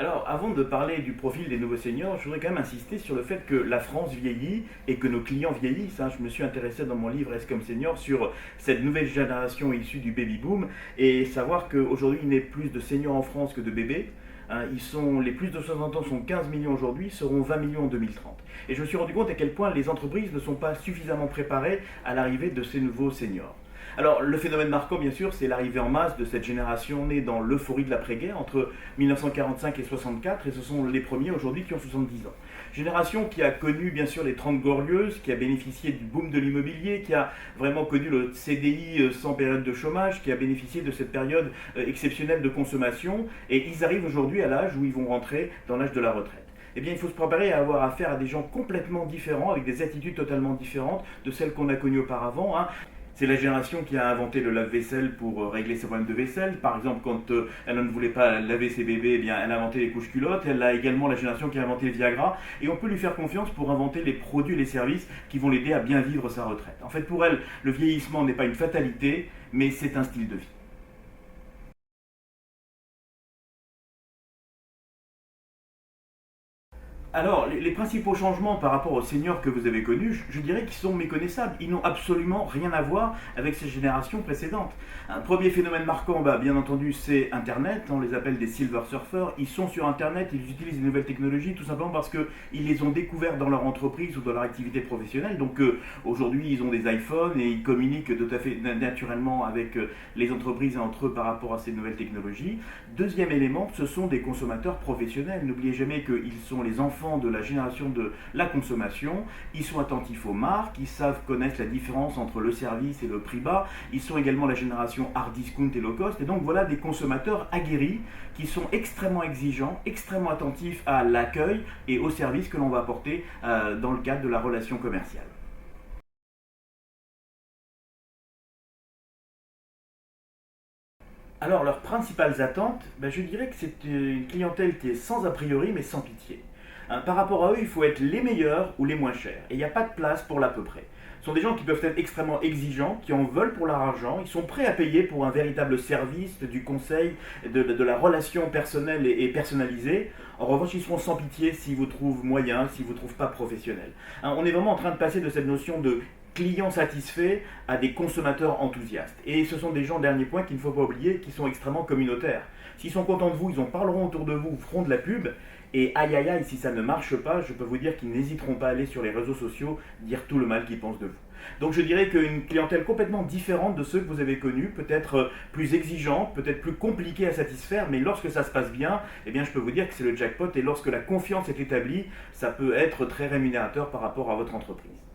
Alors, avant de parler du profil des nouveaux seniors, je voudrais quand même insister sur le fait que la France vieillit et que nos clients vieillissent, hein. Je me suis intéressé dans mon livre Est-ce comme senior sur cette nouvelle génération issue du baby boom et savoir qu'aujourd'hui il y a plus de seniors en France que de bébés. Hein. Les plus de 60 ans sont 15 millions aujourd'hui, seront 20 millions en 2030. Et je me suis rendu compte à quel point les entreprises ne sont pas suffisamment préparées à l'arrivée de ces nouveaux seniors. Alors, le phénomène marquant, bien sûr, c'est l'arrivée en masse de cette génération née dans l'euphorie de l'après-guerre, entre 1945 et 64, et ce sont les premiers aujourd'hui qui ont 70 ans. Génération qui a connu, bien sûr, les 30 glorieuses, qui a bénéficié du boom de l'immobilier, qui a vraiment connu le CDI sans période de chômage, qui a bénéficié de cette période exceptionnelle de consommation, et ils arrivent aujourd'hui à l'âge où ils vont rentrer dans l'âge de la retraite. Eh bien, il faut se préparer à avoir affaire à des gens complètement différents, avec des attitudes totalement différentes de celles qu'on a connues auparavant, hein. C'est la génération qui a inventé le lave-vaisselle pour régler ses problèmes de vaisselle. Par exemple, quand elle ne voulait pas laver ses bébés, eh bien, elle a inventé les couches culottes. Elle a également la génération qui a inventé le Viagra. Et on peut lui faire confiance pour inventer les produits et les services qui vont l'aider à bien vivre sa retraite. En fait, pour elle, le vieillissement n'est pas une fatalité, mais c'est un style de vie. Alors, les principaux changements par rapport aux seniors que vous avez connus, je dirais qu'ils sont méconnaissables. Ils n'ont absolument rien à voir avec ces générations précédentes. Un premier phénomène marquant, bien entendu, c'est Internet. On les appelle des silver surfers. Ils sont sur Internet, ils utilisent les nouvelles technologies tout simplement parce qu'ils les ont découvertes dans leur entreprise ou dans leur activité professionnelle. Donc aujourd'hui, ils ont des iPhones et ils communiquent tout à fait naturellement avec les entreprises et entre eux par rapport à ces nouvelles technologies. Deuxième élément, ce sont des consommateurs professionnels. N'oubliez jamais qu'ils sont les enfants de la génération de la consommation, ils sont attentifs aux marques, ils savent connaître la différence entre le service et le prix bas, ils sont également la génération hard discount et low cost, et donc voilà des consommateurs aguerris qui sont extrêmement exigeants, extrêmement attentifs à l'accueil et au service que l'on va apporter dans le cadre de la relation commerciale. Alors, leurs principales attentes, je dirais que c'est une clientèle qui est sans a priori mais sans pitié. Hein, par rapport à eux, il faut être les meilleurs ou les moins chers. Et il n'y a pas de place pour l'à peu près. Ce sont des gens qui peuvent être extrêmement exigeants, qui en veulent pour leur argent, ils sont prêts à payer pour un véritable service, du conseil, de la relation personnelle et personnalisée. En revanche, ils seront sans pitié s'ils vous trouvent moyen, s'ils vous trouvent pas professionnel. Hein, on est vraiment en train de passer de cette notion de clients satisfaits à des consommateurs enthousiastes. Et ce sont des gens, dernier point, qu'il ne faut pas oublier, qui sont extrêmement communautaires. S'ils sont contents de vous, ils en parleront autour de vous, feront de la pub, et aïe aïe aïe, si ça ne marche pas, je peux vous dire qu'ils n'hésiteront pas à aller sur les réseaux sociaux dire tout le mal qu'ils pensent de vous. Donc je dirais qu'une clientèle complètement différente de ceux que vous avez connus, peut-être plus exigeante, peut-être plus compliquée à satisfaire, mais lorsque ça se passe bien, eh bien je peux vous dire que c'est le jackpot, et lorsque la confiance est établie, ça peut être très rémunérateur par rapport à votre entreprise.